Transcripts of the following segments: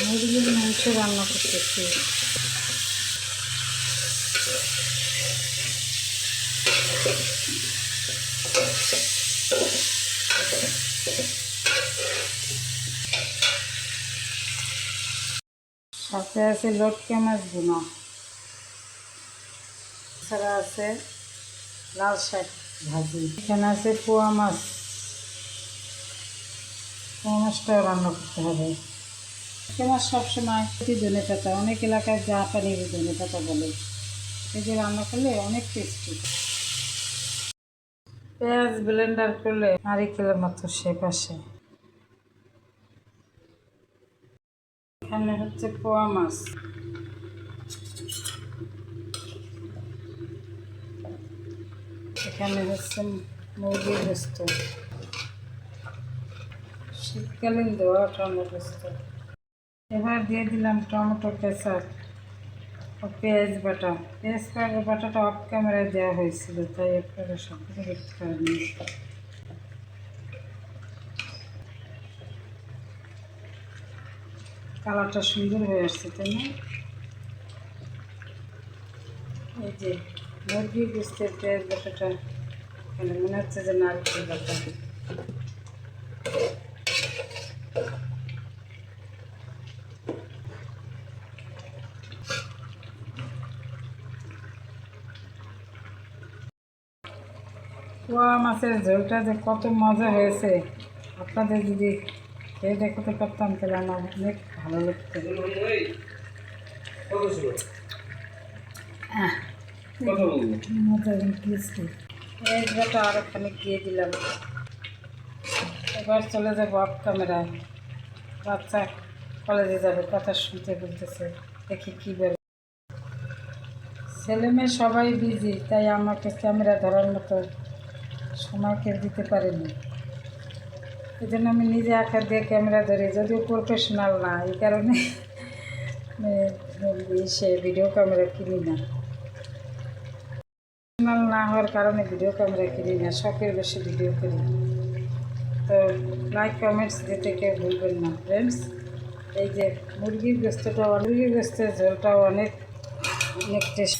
মুরগির মাংস রান্না করতেছি। সাথে আছে লটকে মাছ ভুনা, এছাড়া আছে লাল শাক ভাজি, এখানে আছে পোয়া মাছ। পোয়া মাছটাও রান্না করতে হবে। লটকে মাছ সবসময় ধনে পাতা, অনেক এলাকায় জাপানি ধনে পাতা বলে, এই যে রান্না করলে অনেক টেস্টি। পেঁয়াজ ব্লেন্ডার করলে নারিকেলের মতো শেপ আসে। এখানে হচ্ছে পোয়া মাছ, এখানে হচ্ছে মুরগির গোস্ত, শীতকালীন দেওয়া টমেটো গোস্ত। এবার দিয়ে দিলাম টমেটো কেচাপ ও পেঁয়াজ বাটা। পেঁয়াজ বাটাটা অফ ক্যামেরায় দেওয়া হয়েছিল, তাই আপনারা সব কিছু দেখতে পারেনি। কালারটা সুন্দর হয়ে আসছে, তাই না? এই যে মুরগির গোস্তের পেঁয়াজ বাটাটা এখানে মনে হচ্ছে যে নারকেল বাটা। পোয়া মাছের ঝোলটা যে কত মজা হয়েছে, আপনাদের যদি খেয়ে দেখাতে পারতাম তাহলে আমার অনেক ভালো লাগতো। মজা টেস্টি। পেঁয়াজ বাটা আরও খানিক দিয়ে দিলাম। এবার চলে যাবো অফ ক্যামেরায়। বাচ্চা কলেজে যাবে, কথা শুনতে বলতেছে, দেখি কী বলে। ছেলে মেয়ে সবাই বিজি, তাই আমাকে ক্যামেরা ধরার মতো সময়কে দিতে পারিনি। এই জন্য আমি নিজে আঁকা দিয়ে ক্যামেরা ধরি, যদিও প্রফেশনাল না, এই কারণে সে ভিডিও ক্যামেরা কিনি না। প্রফেশনাল না হওয়ার কারণে ভিডিও ক্যামেরা কিনি না, শখের বেশি ভিডিও করি। তো লাইক কমেন্টস দিতে কেউ ভুলবেন না ফ্রেন্ডস। এই যে মুরগির গোস্তের ঝোলটাও অনেক অনেক টেস্ট।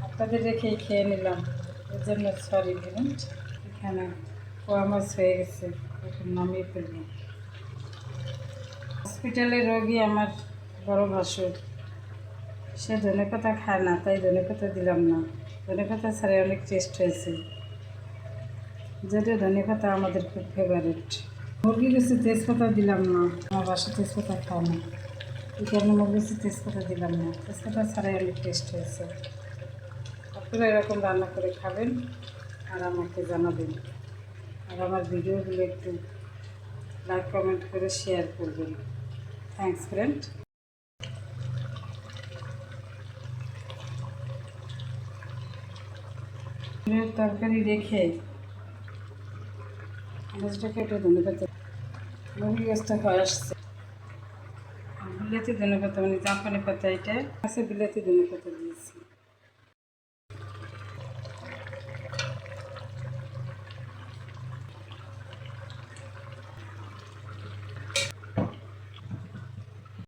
আপনাদের রেখেই খেয়ে নিলাম, এর জন্য সরি ফ্রেন্ড। এখানে পোয়া মাছ হয়ে গেছে, এখন নামিয়ে ফেলব। হসপিটালে রোগী আমার বড় ভাসুর, সে ধনেপাতা খায় না, তাই ধনেপাতা দিলাম না। ধনেপাতা ছাড়াই অনেক টেস্ট হয়েছে, যদিও ধনেপাতা আমাদের খুব ফেভারিট। মুরগির কাছে তেজপাতা দিলাম না, আমার বাসা তেজপাতা খায় না, এই কারণে মুরগির কাছে তেজপাতা দিলাম না। তেজপাতা ছাড়াই অনেক টেস্ট হয়েছে। আপনারা এরকম রান্না করে খাবেন আর আমাকে জানাবেন, আর আমার ভিডিওগুলো একটু লাইক কমেন্ট করে শেয়ার করবেন। Thanks friend. তরকারি রেখে মাছটাকে একটু ধনেপাতা, মুরগি গাছটা হয়ে আসছে। বিলাতি ধনেপাতা মানে জাপানি পাতা, এটা আছে বিলাতি ধনেপাতা দিয়েছি।